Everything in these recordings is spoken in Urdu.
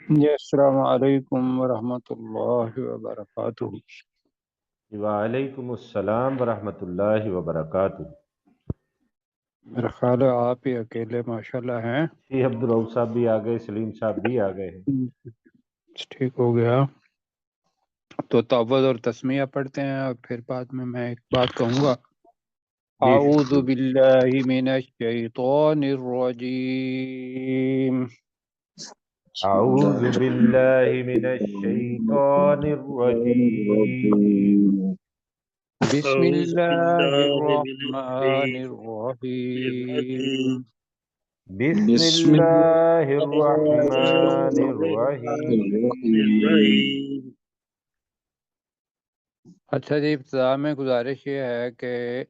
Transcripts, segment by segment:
جی السلام علیکم ورحمۃ اللہ وبرکاتہ۔ وعلیکم السلام ورحمۃ اللہ وبرکاتہ۔ میرا خیال ہے آپ ہی اکیلے ماشاءاللہ ہیں۔ جی عبدالرؤف صاحب بھی آ گئے، سلیم صاحب بھی آ گئے ہیں۔ ٹھیک ہو گیا تو تعوذ اور تسمیہ پڑھتے ہیں اور پھر بعد میں ایک بات کہوں گا۔ اعوذ باللہ من الشیطان الرجیم، اعوذ باللہ من الشیطان الرجیم، بسم أعوذ اللہ بالله من الرحمن الشيطان الرحیم، الرجيم بسم بسم اللہ الرحمن الله الرحمن الرحیم۔ الرحيم. اچھا جی، ابتدا میں گزارش یہ ہے کہ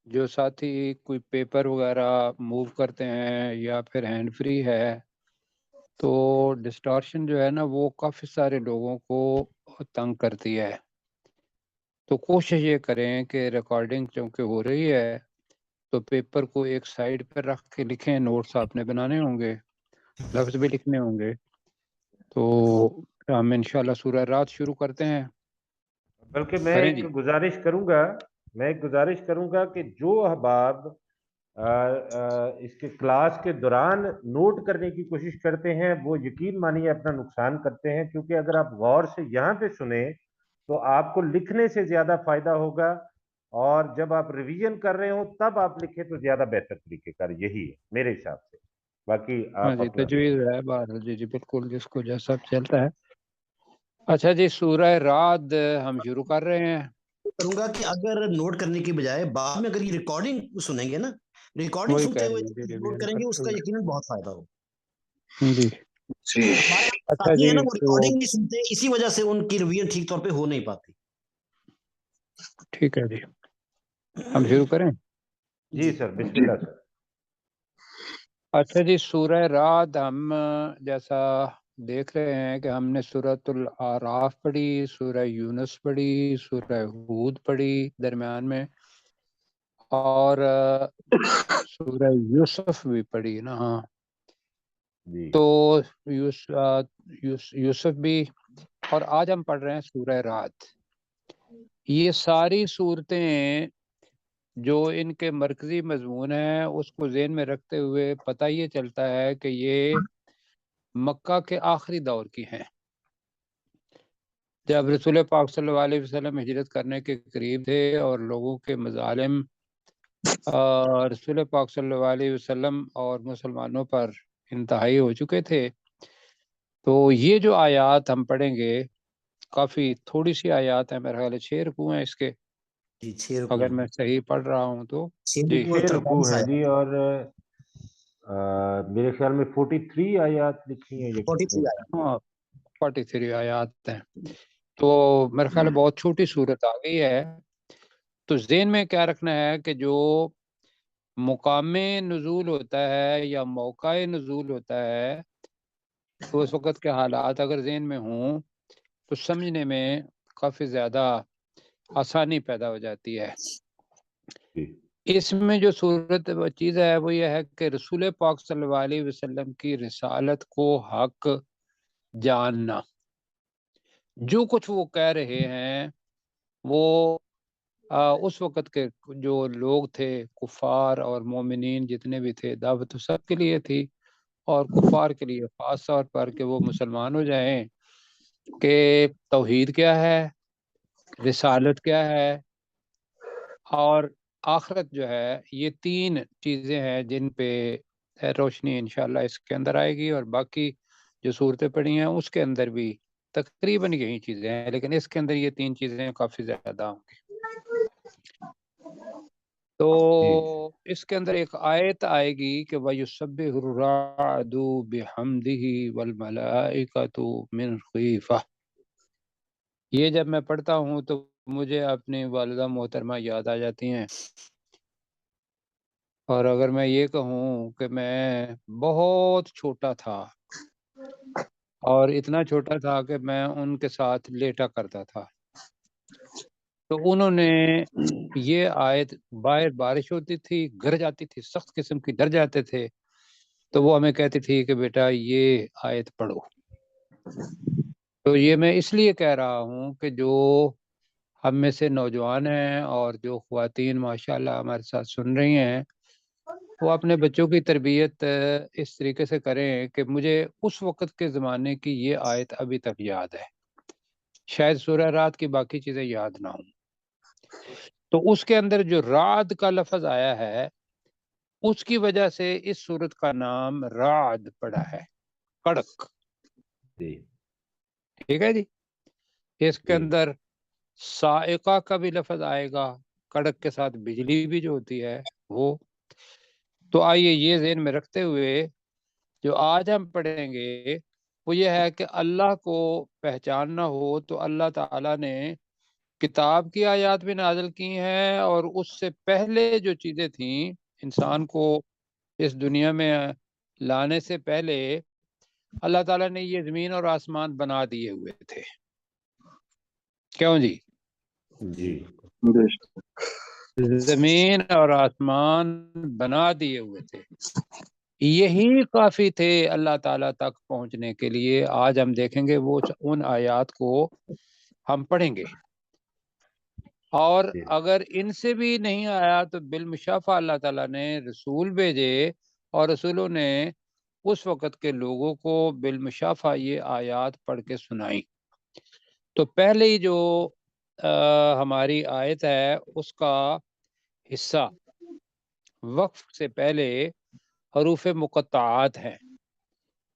جو ساتھی کوئی پیپر وغیرہ موو کرتے ہیں یا پھر ہینڈ فری ہے تو ڈسٹارشن جو ہے نا وہ کافی سارے لوگوں کو تنگ کرتی ہے، تو کوشش یہ کریں کہ ریکارڈنگ چونکہ ہو رہی ہے تو پیپر کو ایک سائڈ پر رکھ کے لکھیں، نوٹس آپ نے بنانے ہوں گے، لفظ بھی لکھنے ہوں گے۔ تو ہم انشاءاللہ سورہ رات شروع کرتے ہیں۔ بلکہ میں کریں ایک جی۔ گزارش کروں گا کہ جو احباب اس کے کلاس کے دوران نوٹ کرنے کی کوشش کرتے ہیں وہ یقین مانیے اپنا نقصان کرتے ہیں، کیونکہ اگر آپ غور سے یہاں پہ سنیں تو آپ کو لکھنے سے زیادہ فائدہ ہوگا، اور جب آپ ریویژن کر رہے ہوں تب آپ لکھیں تو زیادہ بہتر طریقے کا یہی ہے میرے حساب سے۔ باقی ہاں آپ جی، اپنا تجویز ہے بہرحال، جی جی بالکل، جس کو جیسا چلتا ہے۔ اچھا جی، سورہ رعد ہم شروع کر رہے ہیں۔ کروں گا کہ اگر نوٹ کرنے کی بجائے بعد میں اگر یہ ریکارڈنگ سنیں گے نا، ریکارڈنگ وہی سنتے کہہ ہوئے رہے ہیں جی، نوٹ ریویژن کریں گے، اس کرتے کا ہوئے یقیناً بہت فائدہ ہو۔ جی۔ ہمارے اچھا ساتھی جی، ہیں نا، وہ تو ریکارڈنگ نہیں سنتے، اسی وجہ سے ان کی ریویژن ٹھیک طور پہ ہو نہیں پاتی۔ ٹھیک ہے جی، ہم شروع کریں۔ جی سر، بسم اللہ سر۔ اچھا جی، سورہ رعد ہم جیسا دیکھ رہے ہیں کہ ہم نے سورۃ الاعراف پڑھی، سورہ یونس پڑھی، سورہ ہود پڑھی درمیان میں، اور سورہ یوسف بھی پڑھی نا۔ ہاں، جی تو یوسف بھی، اور آج ہم پڑھ رہے ہیں سورہ رعد۔ یہ ساری صورتیں جو ان کے مرکزی مضمون ہیں اس کو ذہن میں رکھتے ہوئے پتہ یہ چلتا ہے کہ یہ مکہ کے آخری دور کی ہیں، جب رسول پاک صلی اللہ علیہ وسلم ہجرت کرنے کے قریب تھے اور لوگوں کے مظالم رسول پاک صلی اللہ علیہ وسلم اور مسلمانوں پر انتہائی ہو چکے تھے۔ تو یہ جو آیات ہم پڑھیں گے، کافی تھوڑی سی آیات ہیں، میرے خیال ہے 6 رکوع ہیں اس کے، جی 6 رکوع اگر ہیں، میں صحیح پڑھ رہا ہوں تو۔ 6 جی، رکوع اور 6 رکوع 43 ہیں آیات، جی، اور میرے خیال میں 43 آیات لکھی ہیں یا کتنے 43 لکھی آیات۔ ہاں 43 آیات ہیں، تو میرے خیال ہے بہت چھوٹی صورت آ گئی ہے۔ تو ذہن میں کیا رکھنا ہے کہ جو مقام نزول ہوتا ہے یا موقع نزول ہوتا ہے تو اس وقت کے حالات اگر ذہن میں ہوں تو سمجھنے میں کافی زیادہ آسانی پیدا ہو جاتی ہے۔ جی اس میں جو صورت چیز ہے وہ یہ ہے کہ رسول پاک صلی اللہ علیہ وسلم کی رسالت کو حق جاننا، جو کچھ وہ کہہ رہے ہیں وہ اس وقت کے جو لوگ تھے، کفار اور مومنین جتنے بھی تھے، دعوت تو سب کے لیے تھی، اور کفار کے لیے خاص طور پر کہ وہ مسلمان ہو جائیں کہ توحید کیا ہے، رسالت کیا ہے، اور آخرت جو ہے، یہ 3 چیزیں ہیں جن پہ روشنی انشاءاللہ اس کے اندر آئے گی، اور باقی جو صورتیں پڑھی ہیں اس کے اندر بھی تقریباً یہی چیزیں ہیں، لیکن اس کے اندر یہ 3 چیزیں کافی زیادہ ہوں گی۔ تو جی اس کے اندر ایک آیت آئے گی کہ وَيُسَبِّحُ الرَّعْدُ بِحَمْدِهِ وَالْمَلَائِكَةُ مِنْ خِيفَةٍ۔ یہ جب میں پڑھتا ہوں تو مجھے اپنی والدہ محترمہ یاد آ جاتی ہیں، اور اگر میں یہ کہوں کہ میں بہت چھوٹا تھا اور اتنا چھوٹا تھا کہ میں ان کے ساتھ لیٹا کرتا تھا، تو انہوں نے یہ آیت، باہر بارش ہوتی تھی، گر جاتی تھی، سخت قسم کی ڈر جاتے تھے، تو وہ ہمیں کہتی تھی کہ بیٹا یہ آیت پڑھو۔ تو یہ میں اس لیے کہہ رہا ہوں کہ جو ہم میں سے نوجوان ہیں اور جو خواتین ماشاءاللہ ہمارے ساتھ سن رہی ہیں وہ اپنے بچوں کی تربیت اس طریقے سے کریں کہ مجھے اس وقت کے زمانے کی یہ آیت ابھی تک یاد ہے، شاید سورہ رات کی باقی چیزیں یاد نہ ہوں، تو اس کے اندر جو رعد کا لفظ آیا ہے اس کی وجہ سے اس سورت کا نام رعد پڑا ہے، کڑک۔ جی ٹھیک ہے جی، اس کے جی اندر صاعقہ کا بھی لفظ آئے گا، کڑک کے ساتھ بجلی بھی جو ہوتی ہے وہ۔ تو آئیے یہ ذہن میں رکھتے ہوئے جو آج ہم پڑھیں گے وہ یہ ہے کہ اللہ کو پہچاننا ہو تو اللہ تعالیٰ نے کتاب کی آیات بھی نازل کی ہیں، اور اس سے پہلے جو چیزیں تھیں انسان کو اس دنیا میں لانے سے پہلے اللہ تعالیٰ نے یہ زمین اور آسمان بنا دیے ہوئے تھے، کیوں جی؟ جی زمین اور آسمان بنا دیے ہوئے تھے، یہی کافی تھے اللہ تعالیٰ تک پہنچنے کے لیے۔ آج ہم دیکھیں گے وہ ان آیات کو ہم پڑھیں گے، اور جی اگر ان سے بھی نہیں آیا تو بالمشافہ اللہ تعالیٰ نے رسول بھیجے، اور رسولوں نے اس وقت کے لوگوں کو بالمشافہ یہ آیات پڑھ کے سنائی۔ تو پہلے ہی جو ہماری آیت ہے اس کا حصہ وقف سے پہلے حروف مقطعات ہیں،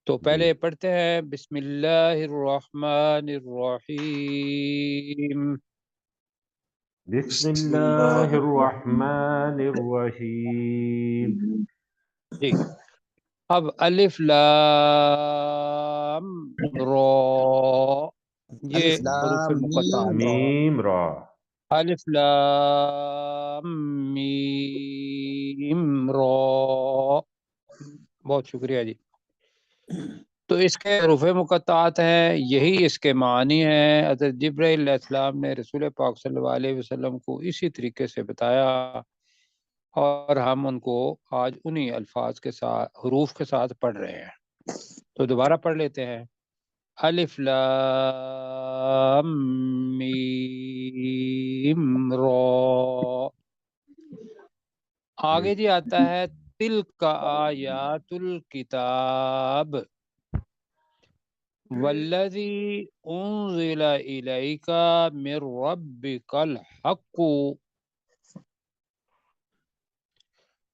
تو پہلے پڑھتے ہیں بسم اللہ الرحمن الرحیم۔ بسم اللہ الرحمن الرحیم۔ جی، اب الف لام را، یہ الف حروف لام مقطعات میم ہیں۔ را، میم را، الف لام میم را، بہت شکریہ جی۔ تو اس کے حروف مقطعات ہیں، یہی اس کے معنی ہیں۔ حضرت جبرائیل علیہ السلام نے رسول پاک صلی اللہ علیہ وسلم کو اسی طریقے سے بتایا، اور ہم ان کو آج انہی الفاظ کے ساتھ حروف کے ساتھ پڑھ رہے ہیں۔ تو دوبارہ پڑھ لیتے ہیں، الف لام میم را۔ آگے جی آتا ہے تلک آیات الکتاب والذی انزل الیک من ربک الحق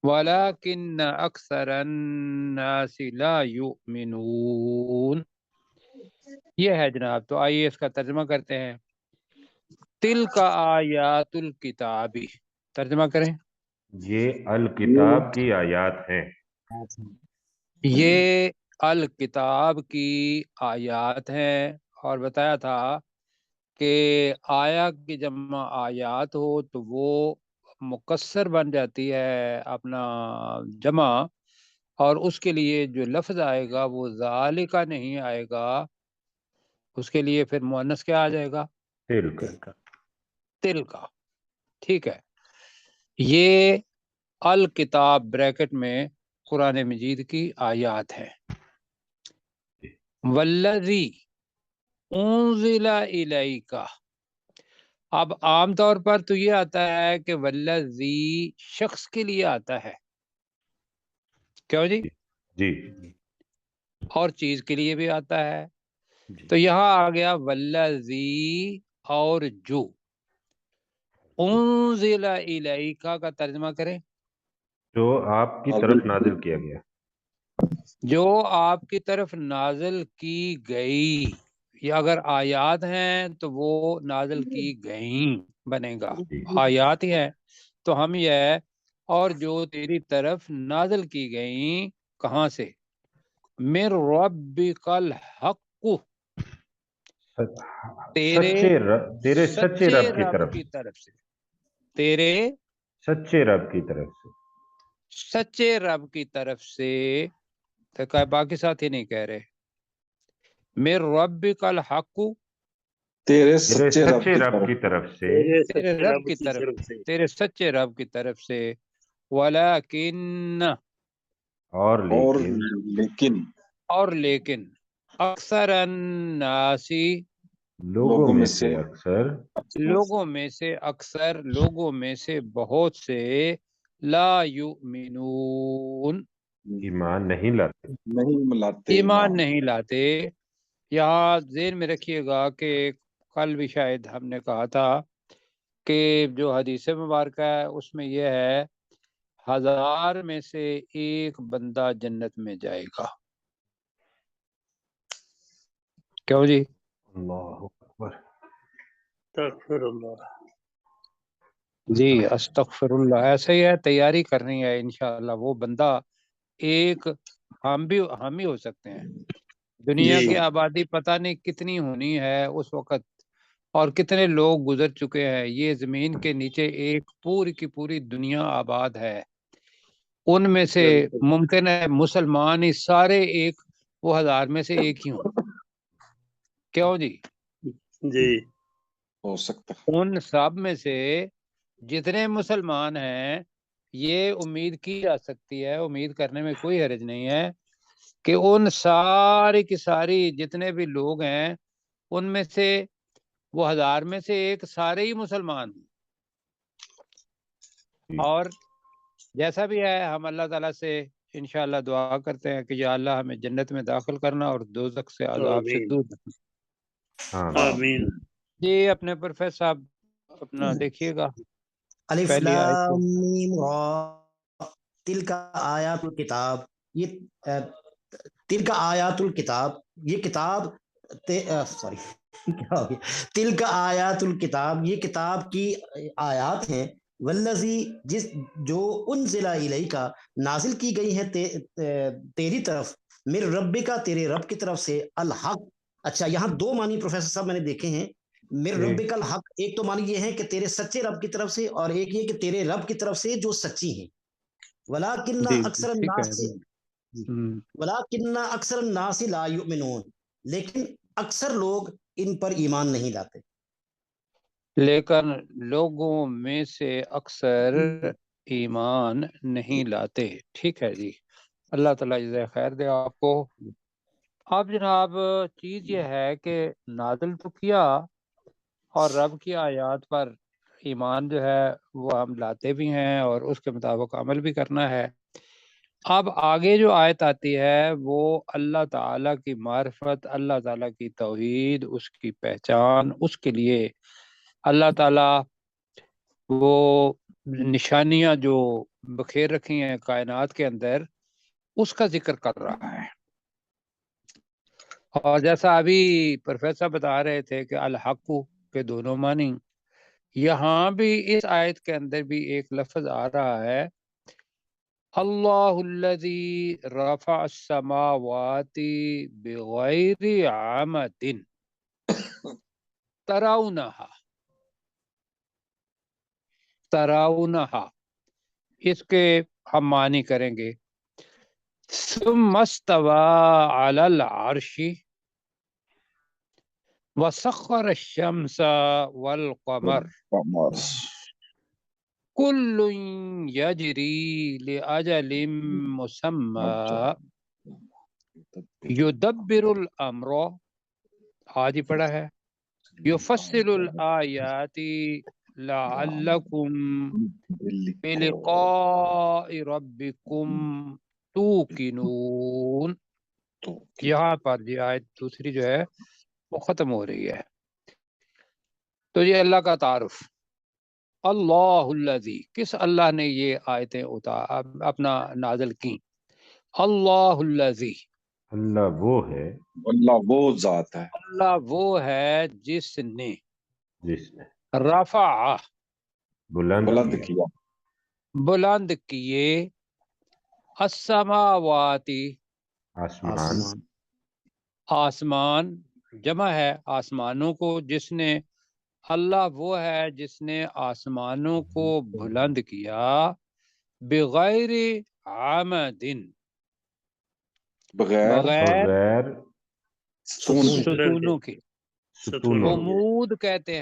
ولکن اکثر الناس لا یؤمنون۔ یہ ہے جناب، تو آئیے اس کا ترجمہ کرتے ہیں۔ تلک آیات الکتابی، ترجمہ کریں۔ یہ الکتاب کی آیات ہیں۔ یہ الکتاب کی آیات ہیں، اور بتایا تھا کہ آیا کی جمع آیات ہو تو وہ مکسر بن جاتی ہے اپنا جمع، اور اس کے لیے جو لفظ آئے گا وہ ذالکہ نہیں آئے گا، اس کے لیے پھر مؤنث کیا آ جائے گا؟ تلک۔ تلکا۔ ٹھیک ہے، یہ الکتاب بریکٹ میں قرآن مجید کی آیات ہیں۔ والذی انزل الیک، اب عام طور پر تو یہ آتا ہے کہ والذی شخص کے لیے آتا ہے، کیوں جی؟ جی اور چیز کے لیے بھی آتا ہے، تو یہاں آ گیا والذی اور جو۔ انزل الیک کا ترجمہ کریں، جو آپ کی طرف نازل کیا گیا۔ جو آپ کی طرف نازل کی گئی، یا اگر آیات ہیں تو وہ نازل کی گئیں بنے گا، آیات ہی ہیں تو ہم یہ اور جو تیری طرف نازل کی گئیں، کہاں سے؟ من ربک الحق، تیرے تیرے سچے رب کی طرف، کی طرف سے، تیرے سچے رب کی طرف سے۔ سچے رب کی طرف سے، تو باقی ساتھی نہیں کہہ رہے، من ربک الحق، تیرے تیرے سچے سچے رب کی طرف سے، تیرے رب کی طرف، تیرے سچے رب کی طرف سے، ولیکن، اور اور لیکن، لیکن اور لیکن، اکثر الناسی لوگوں میں سے اکثر لوگوں میں سے اکثر لوگوں میں سے بہت سے لا یؤمنون ایمان نہیں لاتے. نہیں ملاتے ایمان نہیں لاتے. یہاں ذہن میں رکھیے گا کہ کل بھی شاید ہم نے کہا تھا کہ جو حدیث مبارکہ ہے اس میں یہ ہے 1000 میں سے ایک بندہ جنت میں جائے گا. کیوں جی؟ اللہ اکبر. استغفر اللہ. جی استغفر اللہ. ایسا ہی ہے، تیاری کرنی ہے انشاءاللہ. وہ بندہ ایک ہم ہی ہو سکتے ہیں. دنیا جی کی آبادی پتہ نہیں کتنی ہونی ہے اس وقت، اور کتنے لوگ گزر چکے ہیں. یہ زمین کے نیچے ایک پوری کی پوری دنیا آباد ہے. ان میں سے بالکل. ممکن ہے مسلمان ہی سارے ایک وہ 1000 میں سے ایک ہی ہوں. کیوں جی؟ جی ہو سکتا. ان سب میں سے جتنے مسلمان ہیں یہ امید کی جا سکتی ہے، امید کرنے میں کوئی حرج نہیں ہے کہ ان ساری کی ساری جتنے بھی لوگ ہیں ان میں سے وہ 1000 میں سے ایک سارے ہی مسلمان ہیں. اور جیسا بھی ہے ہم اللہ تعالیٰ سے انشاءاللہ دعا کرتے ہیں کہ یا اللہ ہمیں جنت میں داخل کرنا اور دوزخ سے عذاب سے آمین دور رکھنا. آمین. جی اپنے پروفیسر صاحب اپنا دیکھیے گا. الف پہلی آیت کو. لام میم را تلک آیات الکتاب. یہ تلک آیات الکتاب، یہ کتاب سوری کیا ہو گیا، تلک آیات الکتاب، یہ کتاب کی آیات ہیں. والذی جس جو انزل الیک نازل کی گئی ہے تیری طرف، مر رب کا تیرے رب کی طرف سے، الحق. اچھا یہاں دو معنی پروفیسر صاحب میں نے دیکھے ہیں. مر رب کا الحق، ایک تو معنی یہ ہے کہ تیرے سچے رب کی طرف سے، اور ایک یہ کہ تیرے رب کی طرف سے جو سچی ہیں. ولیکن جی اکثر ٹھیک ہے. الناس ولیکن اکثر الناس لا یؤمنون، لیکن اکثر لوگ ان پر ایمان نہیں لاتے. لیکن لوگوں میں سے اکثر ایمان نہیں لاتے. ٹھیک ہے جی. اللہ تعالیٰ جزائے خیر دے آپ کو. اب جناب چیز یہ ہے کہ نازل تو کیا اور رب کی آیات پر ایمان جو ہے وہ ہم لاتے بھی ہیں اور اس کے مطابق عمل بھی کرنا ہے. اب آگے جو آیت آتی ہے وہ اللہ تعالیٰ کی معرفت، اللہ تعالیٰ کی توحید، اس کی پہچان، اس کے لیے اللہ تعالیٰ وہ نشانیاں جو بکھیر رکھی ہیں کائنات کے اندر اس کا ذکر کر رہا ہے. اور جیسا ابھی پروفیسر بتا رہے تھے کہ الحق کے دونوں معنی، یہاں بھی اس آیت کے اندر بھی ایک لفظ آ رہا ہے اللہ الذی رفع السماوات بغیر عمد تراؤنہا. اس کے ہم معنی کریں گے ثم استوى علی العرش وسخر الشمس والقمر کل یجری لأجل مسمى یدبر الامر. آج ہی پڑھا ہے یفصل الآیات لعلکم بلقاء ربکم توقنون. یہاں پر یہ آیت دوسری جو ہے وہ ختم ہو رہی ہے. تو یہ اللہ کا تعارف. اللہ الذی، کس اللہ نے یہ آیتیں اپنا نازل کی؟ اللہ الذی، اللہ وہ ہے، اللہ وہ ذات ہے، اللہ وہ ہے جس نے رفع بلند کیا، بلند کیے السماوات آسمان، آسمان جمع ہے آسمانوں کو. جس نے اللہ وہ ہے جس نے آسمانوں کو بلند کیا بغیر عمد، بغیر ستونوں کے. عمود کہتے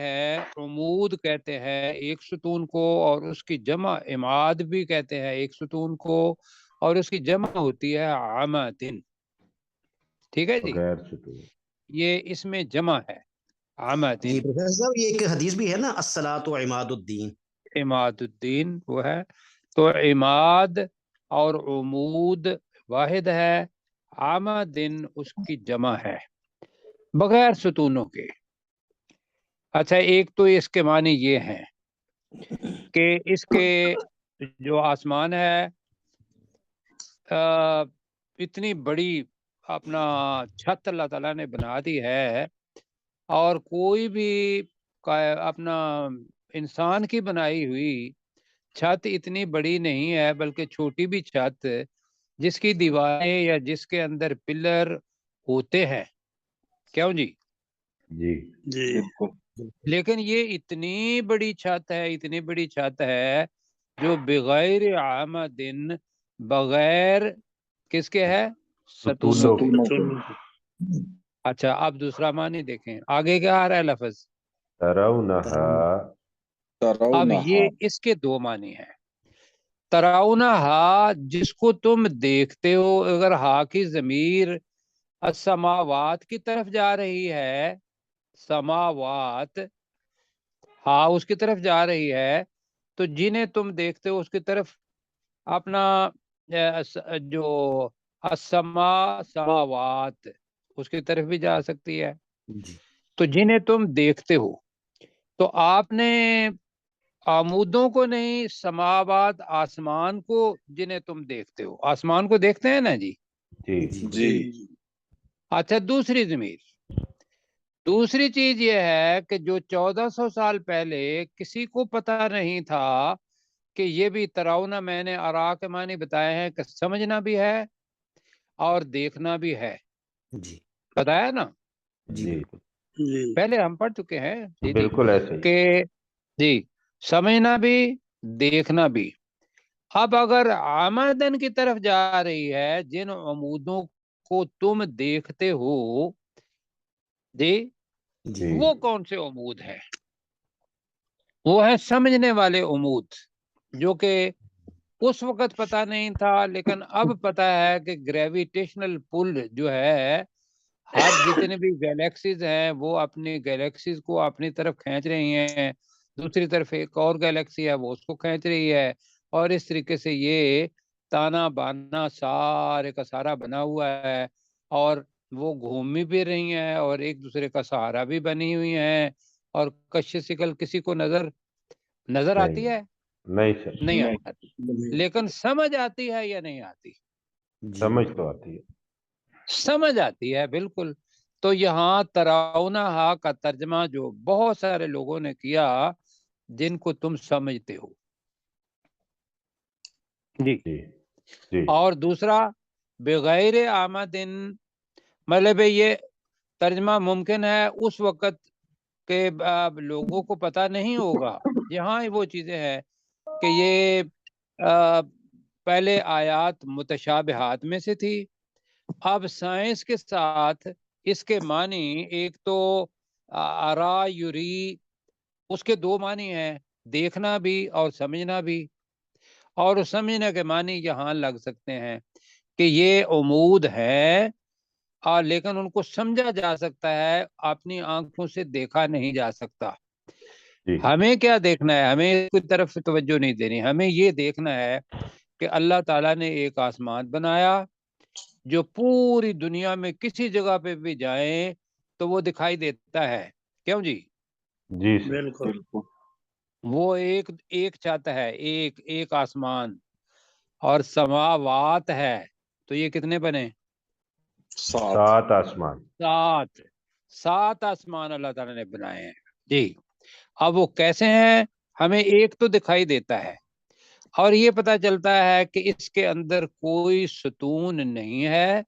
ہیں ایک ستون کو، اور اس کی جمع عماد بھی کہتے ہیں ایک ستون کو، اور اس کی جمع ہوتی ہے عمد. ٹھیک ہے جی، بغیر ستون. یہ اس میں جمع ہے عمد. جی پروفیسر صاحب یہ ایک حدیث بھی ہے نا الصلاۃ عماد الدین. عماد الدین وہ ہے، تو عماد اور عمود واحد ہے، عمدن اس کی جمع ہے بغیر ستونوں کے. اچھا ایک تو اس کے معنی یہ ہیں کہ اس کے جو آسمان ہے اتنی بڑی اپنا چھت اللہ تعالیٰ نے بنا دی ہے، اور کوئی بھی اپنا انسان کی بنائی ہوئی چھت اتنی بڑی نہیں ہے، بلکہ چھوٹی بھی چھت جس کی دیواریں یا جس کے اندر پلر ہوتے ہیں. کیوں جی؟ جی جی بالکل. لیکن یہ اتنی بڑی چھت ہے، اتنی بڑی چھت ہے جو بغیر عمدن، بغیر کس کے ہے؟ ستونوں کے. ستونوں. ستون. اچھا اب دوسرا معنی دیکھیں آگے کیا آ رہا ہے لفظ. ترونها. اب ترونہا. یہ اس کے دو معنی ہیں. ترونہا جس کو تم دیکھتے ہو، اگر ہا کی ضمیر السماوات کی طرف جا رہی ہے، سماوات ہاں اس کی طرف جا رہی ہے، تو جنہیں تم دیکھتے ہو اس کی طرف اپنا جو سماوات اس کی طرف بھی جا سکتی ہے. جی تو جنہیں تم دیکھتے ہو، تو آپ نے عمودوں کو نہیں، سماوات آسمان کو جنہیں تم دیکھتے ہو. آسمان کو دیکھتے ہیں نا جی. جی جی. اچھا دوسری ضمیر، دوسری چیز یہ ہے کہ جو 1400 سال پہلے کسی کو پتہ نہیں تھا کہ یہ بھی تراؤنا، میں نے ارا کے معنی بتائے ہیں کہ سمجھنا بھی ہے اور دیکھنا بھی ہے. جی بتایا نا، جی جی بالکل. جی پہلے ہم پڑھ چکے ہیں جی بالکل ایسے ہی. کہ جی سمجھنا بھی دیکھنا بھی. اب اگر آمدن کی طرف جا رہی ہے، جن عمودوں کو تم دیکھتے ہو جی، جی وہ کون سے عمود ہیں؟ وہ ہے سمجھنے والے عمود، جو کہ اس وقت پتہ نہیں تھا لیکن اب پتہ ہے کہ گریویٹیشنل پل جو ہے، ہر جتنے بھی گیلیکسیز ہیں وہ اپنی گیلیکسیز کو اپنی طرف کھینچ رہی ہیں، دوسری طرف ایک اور گیلیکسی ہے وہ اس کو کھینچ رہی ہے، اور اس طریقے سے یہ تانا بانا سارے کا سارا بنا ہوا ہے، اور وہ گھومی بھی رہی ہیں اور ایک دوسرے کا سہارا بھی بنی ہوئی ہیں. اور کش شکل کسی کو نظر آتی ہے؟ نہیں سر، نہیں نہیں. آتی، لیکن سمجھ آتی ہے یا نہیں آتی؟ جی سمجھ تو آتی ہے. سمجھ آتی ہے بالکل. تو یہاں تراؤنا ہا کا ترجمہ جو بہت سارے لوگوں نے کیا جن کو تم سمجھتے ہو جی. جی جی اور دوسرا بغیر آمدن، مطلب یہ ترجمہ ممکن ہے اس وقت کہ لوگوں کو پتہ نہیں ہوگا. یہاں وہ چیزیں ہیں کہ یہ پہلے آیات متشابہات میں سے تھی، اب سائنس کے ساتھ اس کے معنی ایک تو ارا یوری، اس کے دو معنی ہیں، دیکھنا بھی اور سمجھنا بھی. اور سمجھنے کے معنی یہاں لگ سکتے ہیں کہ یہ عمود ہے، لیکن ان کو سمجھا جا سکتا ہے، اپنی آنکھوں سے دیکھا نہیں جا سکتا. جی ہمیں کیا دیکھنا ہے؟ ہمیں کوئی طرف توجہ نہیں دینی، ہمیں یہ دیکھنا ہے کہ اللہ تعالیٰ نے ایک آسمان بنایا جو پوری دنیا میں کسی جگہ پہ بھی جائیں تو وہ دکھائی دیتا ہے. کیوں جی؟ جی سر. بالکل. بالکل. وہ ایک چھت ہے، ایک آسمان، اور سماوات ہے، تو یہ کتنے بنے؟ 7. 7 آسمان. 7 آسمان اللہ تعالیٰ نے بنائے ہیں جی. اب وہ کیسے ہیں؟ ہمیں ایک تو دکھائی دیتا ہے، اور یہ پتہ چلتا ہے کہ اس کے اندر کوئی ستون نہیں ہے.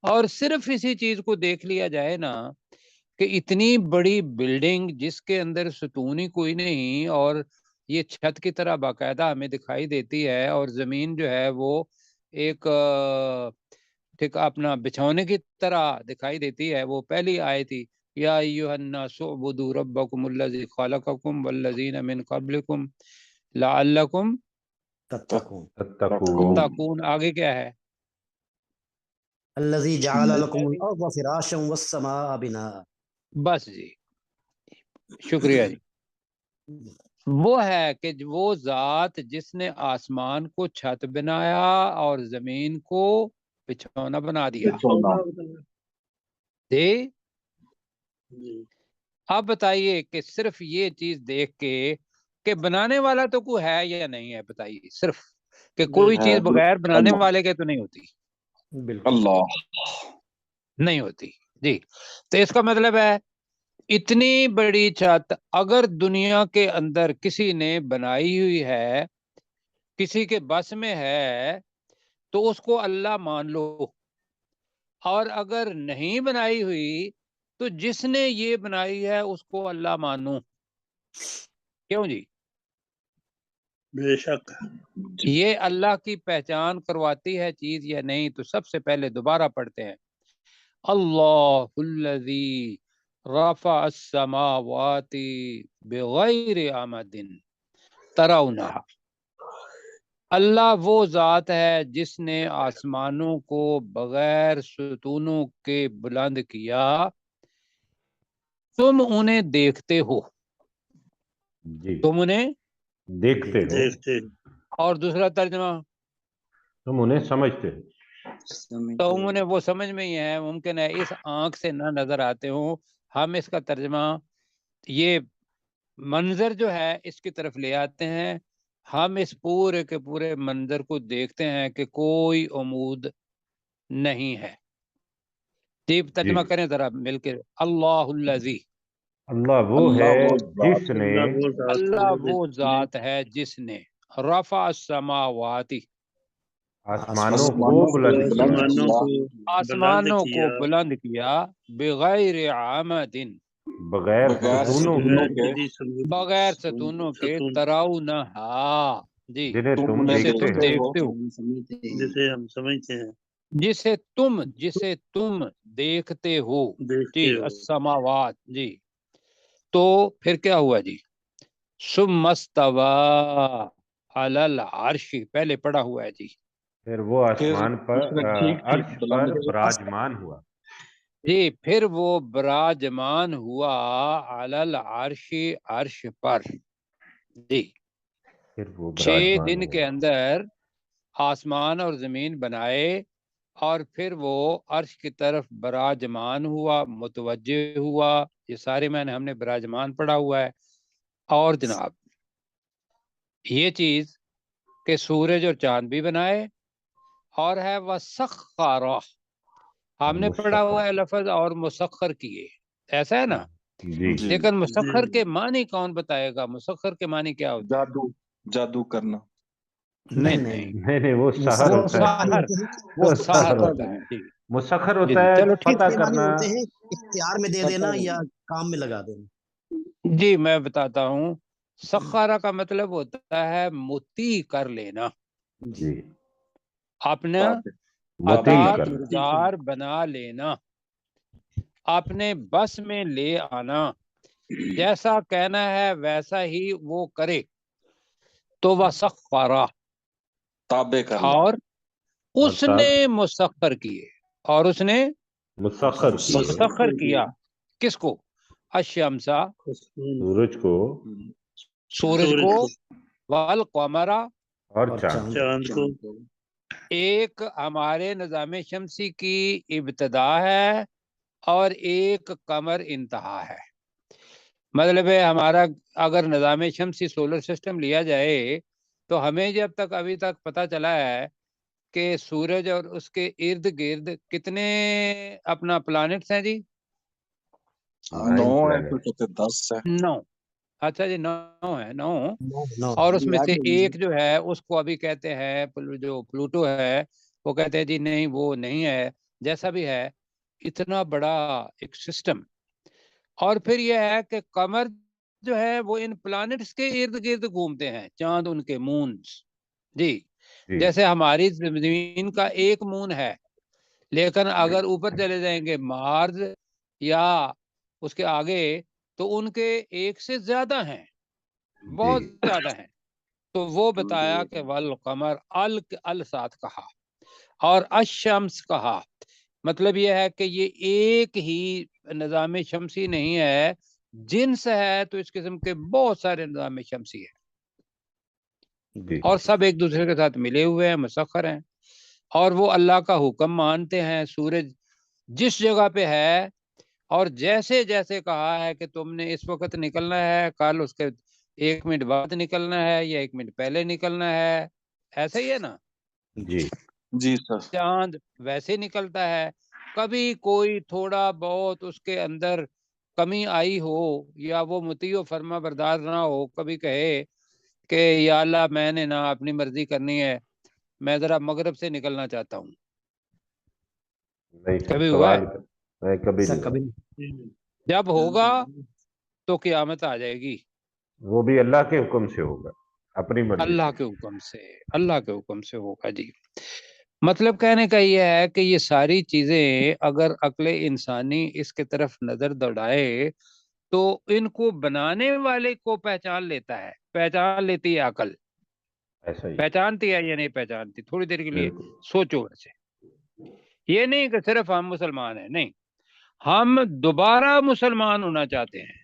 اور صرف اسی چیز کو دیکھ لیا جائے نا کہ اتنی بڑی بلڈنگ جس کے اندر ستون ہی کوئی نہیں، اور یہ چھت کی طرح باقاعدہ ہمیں دکھائی دیتی ہے، اور زمین جو ہے وہ ایک ٹھیک اپنا بچھونے کی طرح دکھائی دیتی ہے. وہ پہلی آیت تھی، یا ایھا الناس اعبدوا ربکم الذی خلقکم والذین من قبلکم لعلکم تتقون. تتقون. تتقون. آگے کیا ہے؟ الذی جعل لکم الارض فراشا والسماء بناء. بس جی، شکریہ جی. وہ ہے کہ وہ ذات جس نے آسمان کو چھت بنایا اور زمین کو بچھونا بنا دیا. جی جی اب بتائیے کہ صرف یہ چیز دیکھ کے کہ بنانے والا تو کوئی ہے یا نہیں ہے، بتائیے صرف کہ کوئی جی چیز بغیر بنانے اللہ والے کے تو نہیں ہوتی، بالکل اللہ نہیں ہوتی جی. تو اس کا مطلب ہے اتنی بڑی چھت اگر دنیا کے اندر کسی نے بنائی ہوئی ہے، کسی کے بس میں ہے، تو اس کو اللہ مان لو، اور اگر نہیں بنائی ہوئی تو جس نے یہ بنائی ہے اس کو اللہ مانو. کیوں جی؟ بے شک. یہ اللہ کی پہچان کرواتی ہے چیز یا نہیں؟ تو سب سے پہلے دوبارہ پڑھتے ہیں، اللہ الذی رفع السماوات بغیر عمد ترونها. اللہ وہ ذات ہے جس نے آسمانوں کو بغیر ستونوں کے بلند کیا، تم انہیں دیکھتے ہو. جی تم انہیں دیکھتے ہو، دیکھتے اور دوسرا ترجمہ تم انہیں سمجھتے ہو. تو انہیں وہ سمجھ میں ہی ہے، ممکن ہے اس آنکھ سے نہ نظر آتے ہوں. ہم اس کا ترجمہ یہ منظر جو ہے اس کی طرف لے آتے ہیں، ہم اس پورے کے پورے منظر کو دیکھتے ہیں کہ کوئی عمود نہیں ہے. جی ترجمہ کریں ذرا مل کے، اللہ الذی، اللہ وہ اللہ ہے وہ ذات جس ہے نے اللہ وہ ذات اللہ ہے وہ ذات ہے جس نے رفع السماوات، آسمانوں کو آسمانوں کو بلند کیا، آسمانوں کیا کو بلند آسمانوں کیا کو بلند کیا، بغیر عمد، بغیر بغیر ستونوں ستونوں کے، کے، کسی ثبوت بغیر ستونوں کے، ستون ترونہا جی، جنہیں تم تم انہیں جسے دیکھتے تم ہو. دیکھتے ہو، جسے ہم سمجھتے ہیں جسے تم دیکھتے ہو جی، دیکھتے ہو. السماوات جی. تو پھر کیا ہوا جی؟ ثم استوى علی العرش، پہلے پڑا ہوا ہے جی. پھر وہ پھر آسمان پر اس نے ٹھیک ٹھیک عرش بلند پر کیا. براجمان ہوا. جی پھر وہ براجمان ہوا علی العرش، عرش پر جی. پھر وہ 6 براجمان دن کے ہوا. اندر آسمان اور زمین بنائے، اور پھر وہ عرش کی طرف براجمان ہوا، متوجہ ہوا. یہ سارے ہم نے براجمان پڑھا ہوا ہے. اور جناب یہ چیز کہ سورج اور چاند بھی بنائے، اور ہے وسخر، ہم نے پڑھا ہوا ہے لفظ اور مسخر کیے، ایسا ہے نا؟ جی جی لیکن مسخر جی کے معنی کون بتائے گا؟ مسخر کے معنی کیا ہوتے ہیں؟ جادو، جادو کرنا. نہیں نہیں، نہیں وہ سحر وہ ہوتا ہے. ساحر، وہ وہ ساحر سحر ہوتا ہے جی. مسخر جی ہوتا جی ہے چلو ٹھیک، پتہ یہ معنی کرنا. ہوتے ہیں اختیار میں دے دینا یا کام میں لگا دینا. جی میں بتاتا ہوں. سخارہ کا مطلب ہوتا ہے مطیع کر لینا، جی اپنا مطیع اطاعت کرنا. گزار بنا لینا، اپنے بس میں لے آنا، جیسا کہنا ہے ویسا ہی وہ کرے، تو وہ سخارہ، تابع کرنا. اور اس اور نے مسخر کیے، اور اس نے مسخر کیے مسخر کیا کس کو؟ الشمسا، سورج کو سورج کو، والقمر، اور اور چاند. چاند کو. ایک ہمارے نظام شمسی کی ابتدا ہے اور ایک قمر انتہا ہے. مطلب ہے ہمارا اگر نظام شمسی سولر سسٹم لیا جائے تو ہمیں جب تک ابھی تک پتہ چلا ہے کہ سورج اور اس کے ارد گرد کتنے اپنا پلانٹس ہیں جی؟ 9 9 ہے، کچھ ہوتے 10 ہے. 9. اچھا جی 9 ہے، 9. نو اور اس میں سے ایک جو ہے اس کو ابھی کہتے ہیں جو پلوٹو ہے، وہ کہتے ہیں جی نہیں وہ نہیں ہے. جیسا بھی ہے، اتنا بڑا ایک سسٹم. اور پھر یہ ہے کہ قمر جو ہے وہ ان پلانٹس کے ارد گرد گھومتے ہیں، چاند ان کے مونز جی. جی جیسے ہماری زمین کا ایک مون ہے، لیکن اگر اوپر چلے جائیں گے مارز یا اس کے آگے تو ان کے ایک سے زیادہ ہیں، بہت جی زیادہ ہیں. تو وہ بتایا کہ والقمر، ال ساتھ کہا، اور الشمس کہا. مطلب یہ ہے کہ یہ ایک ہی نظام شمسی نہیں ہے، جنس ہے تو اس قسم کے بہت سارے نظام شمسی ہے، جی اور سب ایک دوسرے کے ساتھ ملے ہوئے ہیں، مسخر ہیں، اور وہ اللہ کا حکم مانتے ہیں۔ سورج جس جگہ پہ ہے اور جیسے جیسے کہا ہے کہ تم نے اس وقت نکلنا ہے، کل اس کے 1 منٹ بعد نکلنا ہے یا 1 منٹ پہلے نکلنا ہے، ایسا ہی ہے نا۔ جی جی سر، چاند ویسے نکلتا ہے، کبھی کوئی تھوڑا بہت اس کے اندر کمی آئی ہو یا وہ مطیع و فرما بردار نہ ہو، کبھی کہے کہ یا اللہ میں نے نہ اپنی مرضی کرنی ہے، میں ذرا مغرب سے نکلنا چاہتا ہوں، نہیں سر، کبھی ہوا سوال ہے؟ میں کبھی سر نہیں کبھی ہوا۔ جب ہوگا تو قیامت آ جائے گی، وہ بھی اللہ کے حکم سے ہوگا، اپنی مرضی اللہ سے۔ کے حکم سے، اللہ کے حکم سے ہوگا جی۔ مطلب کہنے کا یہ ہے کہ یہ ساری چیزیں اگر عقل انسانی اس کے طرف نظر دوڑائے تو ان کو بنانے والے کو پہچان لیتا ہے، پہچان لیتی ہے عقل، ایسا ہی پہچانتی ہے یا نہیں پہچانتی، تھوڑی دیر کے لیے بالکل۔ سوچو ویسے۔ یہ نہیں کہ صرف ہم مسلمان ہیں، نہیں، ہم دوبارہ مسلمان ہونا چاہتے ہیں،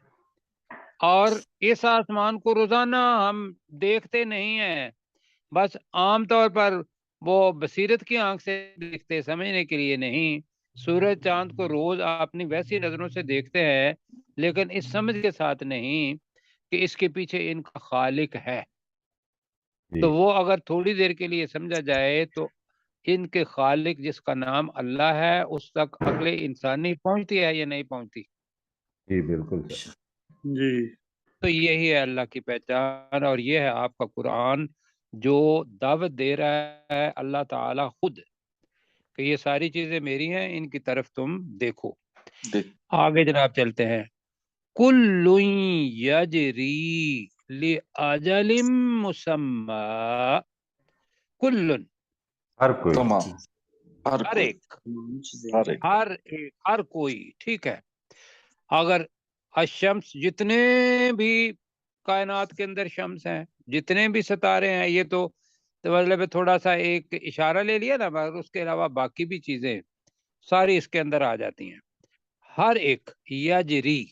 اور اس آسمان کو روزانہ ہم دیکھتے نہیں ہیں، بس عام طور پر وہ بصیرت کی آنکھ سے دیکھتے، سمجھنے کے لیے نہیں۔ سورج چاند کو روز اپنی ویسی نظروں سے دیکھتے ہیں، لیکن اس سمجھ کے ساتھ نہیں کہ اس کے پیچھے ان کا خالق ہے۔ جی تو وہ اگر تھوڑی دیر کے لیے سمجھا جائے تو ان کے خالق جس کا نام اللہ ہے اس تک عقل انسانی پہنچتی ہے یا نہیں پہنچتی؟ جی بالکل سر۔ جی تو یہی ہے اللہ کی پہچان، اور یہ ہے آپ کا قرآن جو دعوت دے رہا ہے اللہ تعالی خود کہ یہ ساری چیزیں میری ہیں، ان کی طرف تم دیکھو۔ دیکھ آگے جناب چلتے ہیں۔ کل یجری لأجل مسمى، کل، ہر کوئی۔ تمام، ہر ہر کوئی، ایک، ہر ایک، ہر کوئی، ٹھیک ہے۔ اگر الشمس، جتنے بھی کائنات کے اندر شمس ہیں، جتنے بھی ستارے ہیں، یہ تو مطلب تھوڑا سا ایک اشارہ لے لیا نا، مگر اس کے علاوہ باقی بھی چیزیں ساری اس کے اندر آ جاتی ہیں۔ ہر ایک یجری،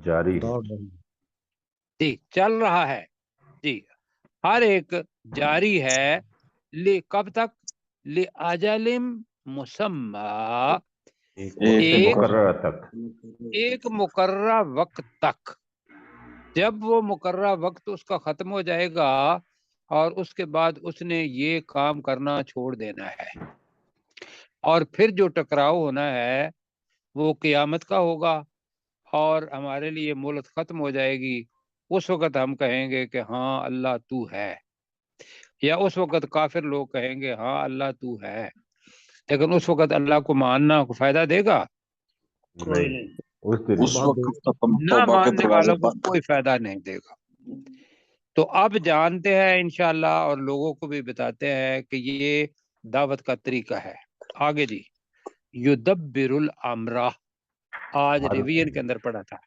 جاری ہے۔ دوڑ رہی جی چل رہا ہے، جی ہر ایک جاری ہے، کب تک؟ لأجل مسمى، ایک ایک وقت مقررہ تک۔ ایک مقررہ وقت تک۔ جب وہ مقررہ وقت اس کا ختم ہو جائے گا اور اس کے بعد اس نے یہ کام کرنا چھوڑ دینا ہے، اور پھر جو ٹکراؤ ہونا ہے وہ قیامت کا ہوگا، اور ہمارے لیے مہلت ختم ہو جائے گی۔ اس وقت ہم کہیں گے کہ ہاں اللہ تو ہے، یا اس وقت کافر لوگ کہیں گے ہاں اللہ تو ہے، لیکن اس وقت اللہ کو ماننا کو فائدہ دے گا؟ کوئی نہیں، نہیں۔ اس دن اس نہیں۔ وقت نہ توبہ کے ماننے دروازے والوں کو بند۔ کوئی فائدہ نہیں دے گا۔ تو اب جانتے ہیں انشاءاللہ، اور لوگوں کو بھی بتاتے ہیں کہ یہ دعوت کا طریقہ ہے۔ آگے جی، یدبر الامر، آج ہر ریویژن کے اندر پڑھا تھا،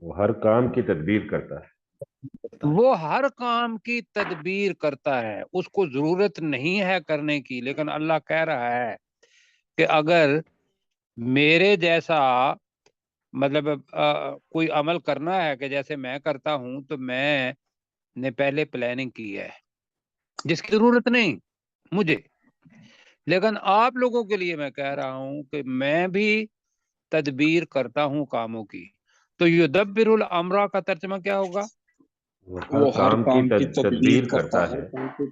وہ ہر کام کی تدبیر کرتا ہے۔ وہ ہر کام کی تدبیر کرتا ہے، اس کو ضرورت نہیں ہے کرنے کی، لیکن اللہ کہہ رہا ہے کہ اگر میرے جیسا مطلب کوئی عمل کرنا ہے کہ جیسے میں کرتا ہوں، تو میں نے پہلے پلاننگ کی ہے جس کی ضرورت نہیں مجھے، لیکن آپ لوگوں کے لیے میں کہہ رہا ہوں کہ میں بھی تدبیر کرتا ہوں کاموں کی۔ تو یدبر الامر کا ترجمہ کیا ہوگا؟ وہ ہر کام کی تدبیر کرتا ہے۔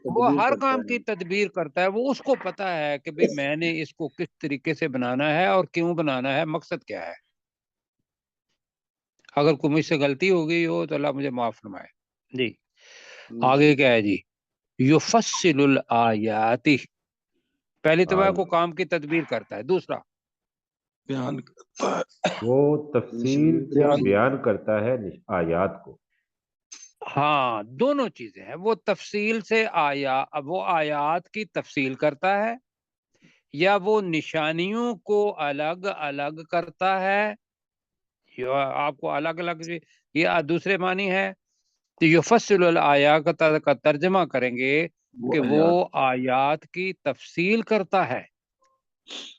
وہ ہر کام کی تدبیر کرتا ہے، وہ اس کو پتا ہے کہ بھئی میں نے اس کو کس طریقے سے بنانا ہے اور کیوں بنانا ہے، مقصد کیا ہے۔ اگر کوئی مجھ سے غلطی ہو گئی ہو تو اللہ مجھے معاف فرمائے جی۔ آگے کیا ہے جی؟ یفصل الآیات، پہلی تو وہ کو کام کی تدبیر کرتا ہے، دوسرا بیان کرتا ہے، وہ تفصیل سے بیان کرتا ہے آیات کو۔ ہاں دونوں چیزیں ہیں، وہ تفصیل سے وہ آیات کی تفصیل کرتا ہے، یا وہ نشانیوں کو الگ الگ کرتا ہے، آپ کو الگ الگ، یہ دوسرے معنی ہے۔ تو یفصل الآیات کا ترجمہ کریں گے کہ وہ آیات کی تفصیل کرتا ہے،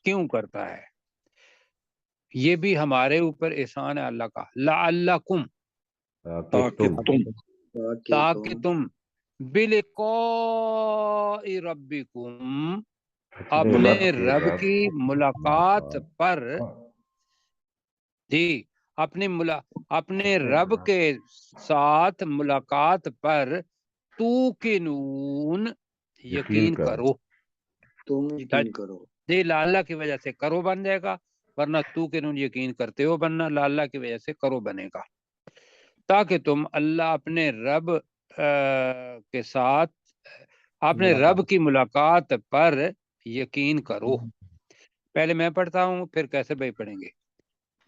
کیوں کرتا ہے؟ یہ بھی ہمارے اوپر احسان ہے اللہ کا، لعلکم، تاکہ تم تاکہ تم بلقاء ربکم، اپنے رب کی ملاقات پر، جی اپنے رب کے ساتھ ملاقات پر توقنون، یقین کرو، تم یقین کرو، جی لاللہ کی وجہ سے کرو بن جائے گا، ورنہ توقنون یقین کرتے ہو بننا، لاللہ کی وجہ سے کرو بنے گا، تاکہ تم اللہ اپنے رب کے ساتھ اپنے رب کی ملاقات پر یقین کرو۔ پہلے میں پڑھتا ہوں پھر کیسے بھائی پڑھیں گے۔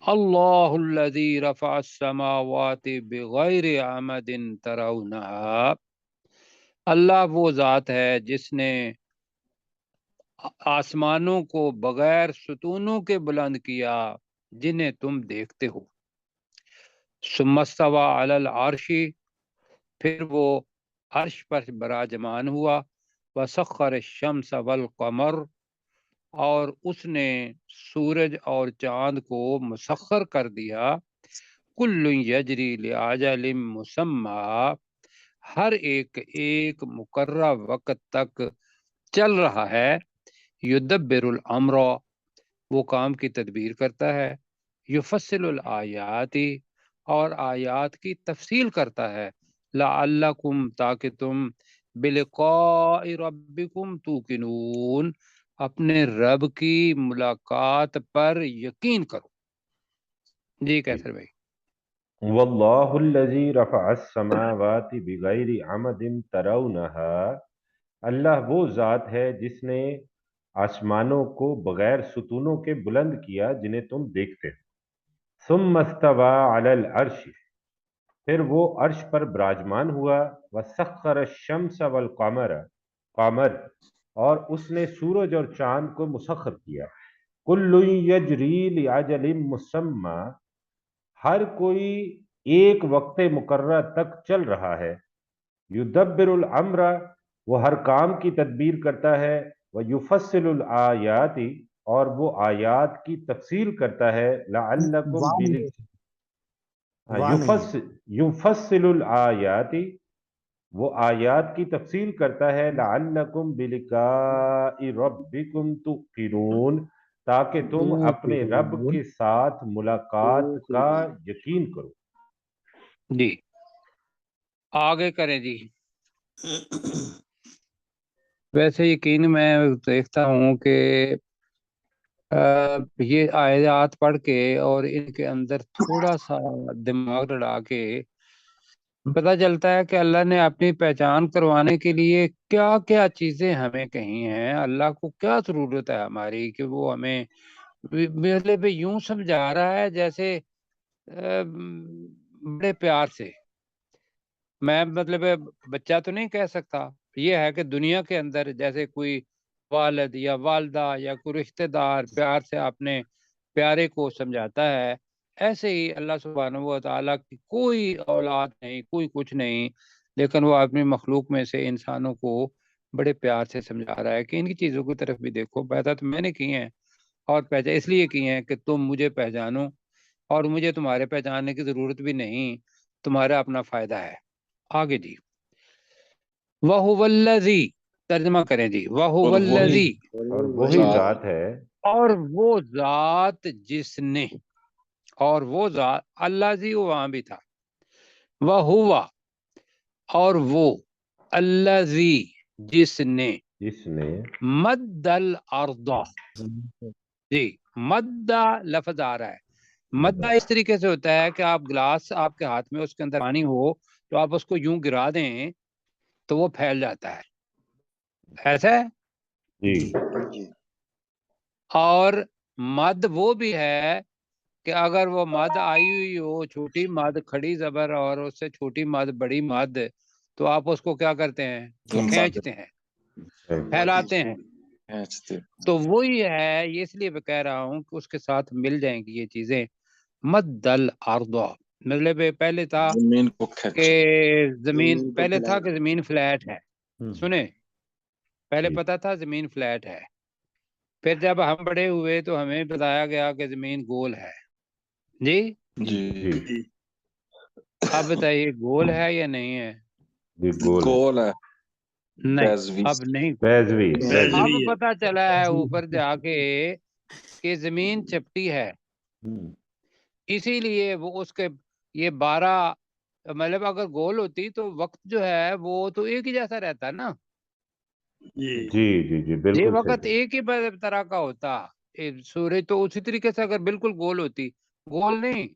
اللہ الذی رفع السماوات بغیر عمد ترونها، اللہ وہ ذات ہے جس نے آسمانوں کو بغیر ستونوں کے بلند کیا جنہیں تم دیکھتے ہو۔ ثم استوى علی العرش، پھر وہ عرش پر براجمان ہوا، وسخر الشمس والقمر، اور اس نے سورج اور چاند کو مسخر کر دیا، کل یجری لأجل مسمى، ہر ایک مقررہ وقت تک چل رہا ہے، یدبر الامر، وہ کام کی تدبیر کرتا ہے، یفصل الآیات، اور آیات کی تفصیل کرتا ہے، لعلکم، تاکہ تم بلقاء ربکم توقنون، اپنے رب کی ملاقات پر یقین کرو۔ جی کیسر بھائی۔ واللہ الذی رفع السماوات بغیر عمد ترونها، اللہ وہ ذات ہے جس نے آسمانوں کو بغیر ستونوں کے بلند کیا جنہیں تم دیکھتے ہو۔ ثم استوى علی العرش، پھر وہ عرش پر براجمان ہوا، وسخر الشمس والقمر، اور اس نے سورج اور چاند کو مسخر کیا، کل یجری لأجل مسمى، ہر کوئی ایک وقت مقررہ تک چل رہا ہے، یدبر الامر، وہ ہر کام کی تدبیر کرتا ہے، ویفصل الآیات، اور وہ آیات کی تفصیل کرتا ہے، لعلکم یفصل الآیات، وہ آیات کی تفصیل کرتا ہے، لعلکم بلقاء ربکم توقنون، تاکہ تم اپنے رب کے ساتھ ملاقات کا یقین کرو۔ جی آگے کریں جی۔ ویسے یقین میں دیکھتا ہوں کہ یہ آیات پڑھ کے اور ان کے اندر تھوڑا سا دماغ لڑا کے پتہ چلتا ہے کہ اللہ نے اپنی پہچان کروانے کے لیے کیا کیا چیزیں ہمیں کہی ہیں، اللہ کو کیا ضرورت ہے ہماری کہ وہ ہمیں مطلب یوں سمجھا رہا ہے جیسے بڑے پیار سے۔ میں مطلب بچہ تو نہیں کہہ سکتا، یہ ہے کہ دنیا کے اندر جیسے کوئی والد یا والدہ یا کوئی رشتہ دار پیار سے اپنے پیارے کو سمجھاتا ہے، ایسے ہی اللہ سبحانہ و تعالیٰ کی کوئی اولاد نہیں، کوئی کچھ نہیں، لیکن وہ اپنی مخلوق میں سے انسانوں کو بڑے پیار سے سمجھا رہا ہے کہ ان کی چیزوں کی طرف بھی دیکھو، پیدا تو میں نے کی ہیں اور پہچان اس لیے کی ہیں کہ تم مجھے پہچانو، اور مجھے تمہارے پہچاننے کی ضرورت بھی نہیں، تمہارا اپنا فائدہ ہے۔ آگے جی، وَهُوَ الَّذِي، ترجمہ کریں جی، وَهُوَ الَّذِي، اور وہی ذات ہے، اور وہ ذات جس نے، اور وہ ذات، اللہ جی وہاں بھی تھا، وَهُوَ، اور وہ، الَّذِي، جس نے، مد الارض، جی مدہ لفظ آ رہا ہے، مدہ اس طریقے سے ہوتا ہے کہ آپ گلاس آپ کے ہاتھ میں اس کے اندر پانی ہو تو آپ اس کو یوں گرا دیں تو وہ پھیل جاتا ہے، ایسا ہے جی، اور مد وہ بھی ہے کہ اگر وہ مد آئی ہوئی ہو، چھوٹی مد کھڑی زبر اور اس سے چھوٹی مد بڑی مد، تو آپ اس کو کیا کرتے ہیں، کھینچتے ہیں، پھیلاتے ہیں، تو وہی ہے، یہ اس لیے میں کہہ رہا ہوں کہ اس کے ساتھ مل جائیں گی یہ چیزیں، مد الارض، مطلب پہلے تھا زمین کو کہ زمین، پہلے تھا کہ زمین فلیٹ ہے، سنیں پہلے پتا تھا زمین فلیٹ ہے، پھر جب ہم بڑے ہوئے تو ہمیں بتایا گیا کہ زمین گول ہے، جی جی جی اب بتائیے گول ہے یا نہیں ہے؟ جی گول ہے، گول ہے، نہیں بیزوی اب نہیں بیضوی بیضوی اب ہے۔ پتا چلا ہے اوپر جا کے کہ زمین چپٹی ہے، اسی لیے وہ اس کے یہ 12 مطلب اگر گول ہوتی تو وقت جو ہے وہ تو ایک ہی جیسا رہتا نا، جی جی جی جی یہ بالکل وقت صحیح، ایک ہی طرح کا ہوتا۔ سورج تو اسی طریقے سے اگر بالکل گول ہوتی، گول نہیں،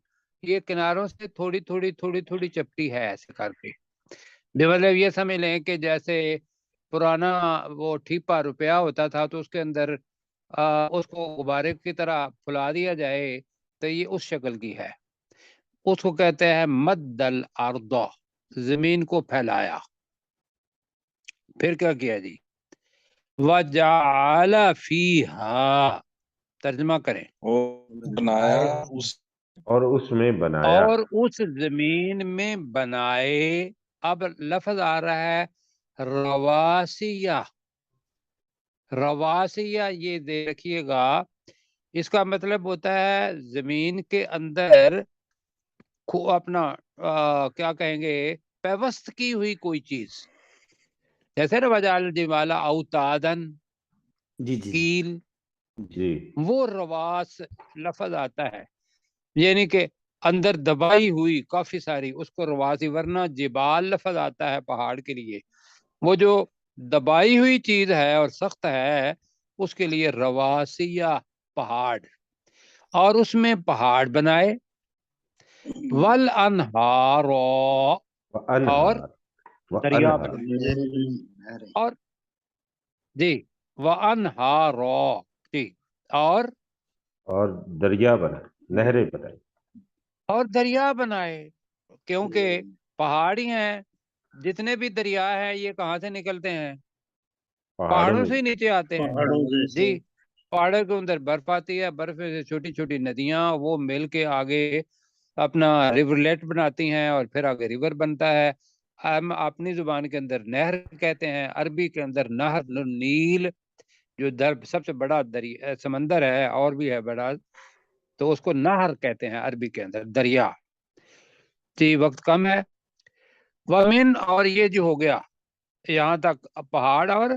یہ کناروں سے تھوڑی تھوڑی تھوڑی تھوڑی چپٹی ہے ایسے کر کے، مطلب یہ سمجھ لیں کہ جیسے پرانا وہ ٹھیپا روپیہ ہوتا تھا تو اس کے اندر اس کو غبارے کی طرح پھلا دیا جائے تو یہ اس شکل کی ہے، اس کو کہتے ہیں مد الارض، زمین کو پھیلایا۔ پھر کیا کیا جی؟ وجعل فیہا، ترجمہ کریں، اور بنایا اس اور اس میں بنایا، اور اس زمین میں بنائے۔ اب لفظ آ رہا ہے رواسیہ، رواسیہ، یہ دیکھیے گا اس کا مطلب ہوتا ہے زمین کے اندر اپنا کیا کہیں گے، پیوست کی ہوئی کوئی چیز، جیسے نا وجعل الجبال اوتادن، جی جی جی کیل، جی وہ رواس لفظ آتا ہے، یعنی کہ اندر دبائی ہوئی کافی ساری، اس کو رواسی، ورنہ جبال لفظ آتا ہے پہاڑ کے لیے، وہ جو دبائی ہوئی چیز ہے اور سخت ہے اس کے لیے رواسیہ، پہاڑ، اور اس میں پہاڑ بنائے، والانہار، اور وَأَنْهَارٍ دریا وَأَنْهَارٍ بنائے، اور جی وانہار، جی اور دریا بنائے، نہریں بنائی، اور دریا بنائے، کیونکہ پہاڑی ہیں، جتنے بھی دریا ہیں یہ کہاں سے نکلتے ہیں؟ پہاڑوں پہاڑوں میں سے ہی نیچے آتے ہیں پہاڑوں سے جی، پہاڑوں کے اندر برف آتی ہے، برف سے چھوٹی چھوٹی ندیاں وہ مل کے آگے اپنا ریورلیٹ بناتی ہیں، اور پھر آگے ریور بنتا ہے، ہم اپنی زبان کے اندر نہر کہتے ہیں، عربی کے اندر نہر النیل، جو سب سے بڑا دریا سمندر ہے، اور بھی ہے بڑا، تو اس کو نہر کہتے ہیں عربی کے اندر، دریا۔ جی وقت کم ہے، ومن، اور یہ جو ہو گیا یہاں تک پہاڑ اور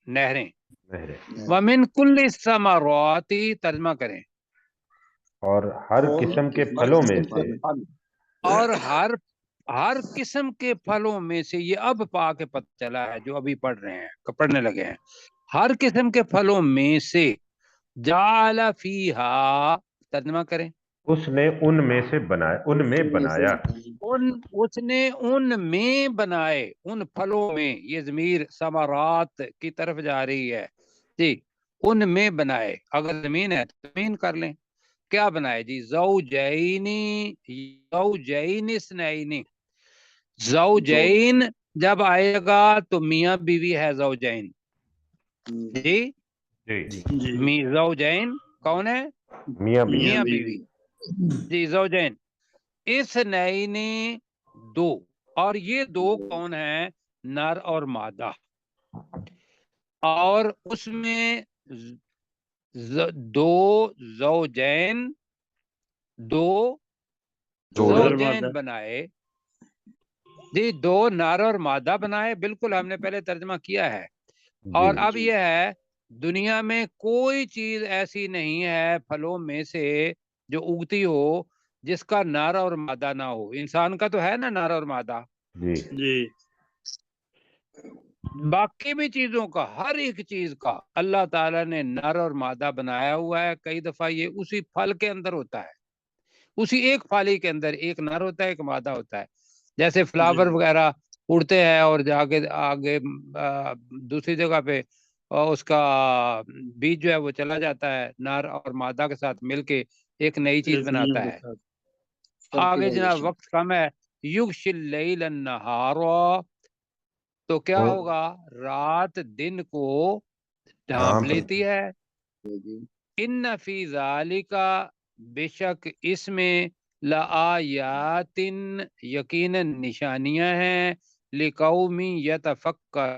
نہریں، نہریں، ومن کل الثمرات، ترجمہ کریں، اور ہر قسم کے پھلوں میں سے، اور ہر قسم کے پھلوں میں سے، یہ اب پا کے پتہ چلا ہے جو ابھی پڑھ رہے ہیں، پڑھنے لگے ہیں، ہر قسم کے پھلوں میں سے، جعل فیہا، ترجمہ کریں، اس نے ان میں سے بنایا، ان میں بنایا، اس نے ان میں بنائے، ان پھلوں میں، یہ ضمیر ثمرات کی طرف جا رہی ہے جی، ان میں بنائے، اگر زمین ہے تو زمین کر لیں، کیا بنائے جی؟ زوجین، زوجین اثنین، زوجین جب آئے گا تو میاں بیوی ہے زوجین، جی جی جی زوجین کون ہے؟ میاں بیوی، میاں بیوی، جی زوجین، اثنین، دو، اور یہ دو کون ہیں؟ نر اور مادہ، اور اس میں دو زوجین، دو زوجین بنائے جی، دو نر اور مادہ بنائے، بالکل ہم نے پہلے ترجمہ کیا ہے، اور جی اب یہ ہے دنیا میں کوئی چیز ایسی نہیں ہے پھلوں میں سے جو اگتی ہو جس کا نر اور مادہ نہ ہو، انسان کا تو ہے نا نر اور مادہ، جی جی باقی بھی چیزوں کا، ہر ایک چیز کا اللہ تعالیٰ نے نر اور مادہ بنایا ہوا ہے، کئی دفعہ یہ اسی پھل کے اندر ہوتا ہے، اسی ایک پھالی کے اندر ایک نر ہوتا ہے ایک مادہ ہوتا ہے، جیسے فلاور وغیرہ اڑتے ہیں اور جا کے آگے دوسری جگہ پہ اس کا بیج جو ہے وہ چلا جاتا ہے، نر اور مادہ کے ساتھ مل کے ایک نئی چیز بناتا ہے۔ آگے جناب وقت کم ہے، یغش اللیل النہار، تو کیا ہوگا؟ رات دن کو ڈھانپ لیتی ہے، ان فی ذالک، بے شک اس میں، لآیات، یقیناً نشانیاں ہیں، لقوم یتفکر،